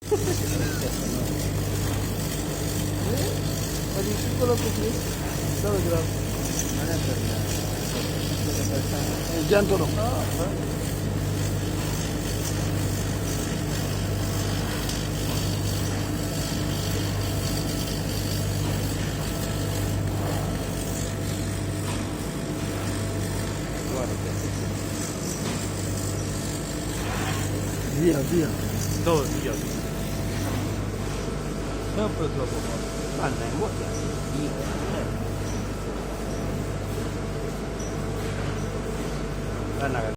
Pode ir pela cozinha. Sabe, grave. Janto no. Via, via. Dove via? Sempre troppo forte. Ma non è molto. Guarda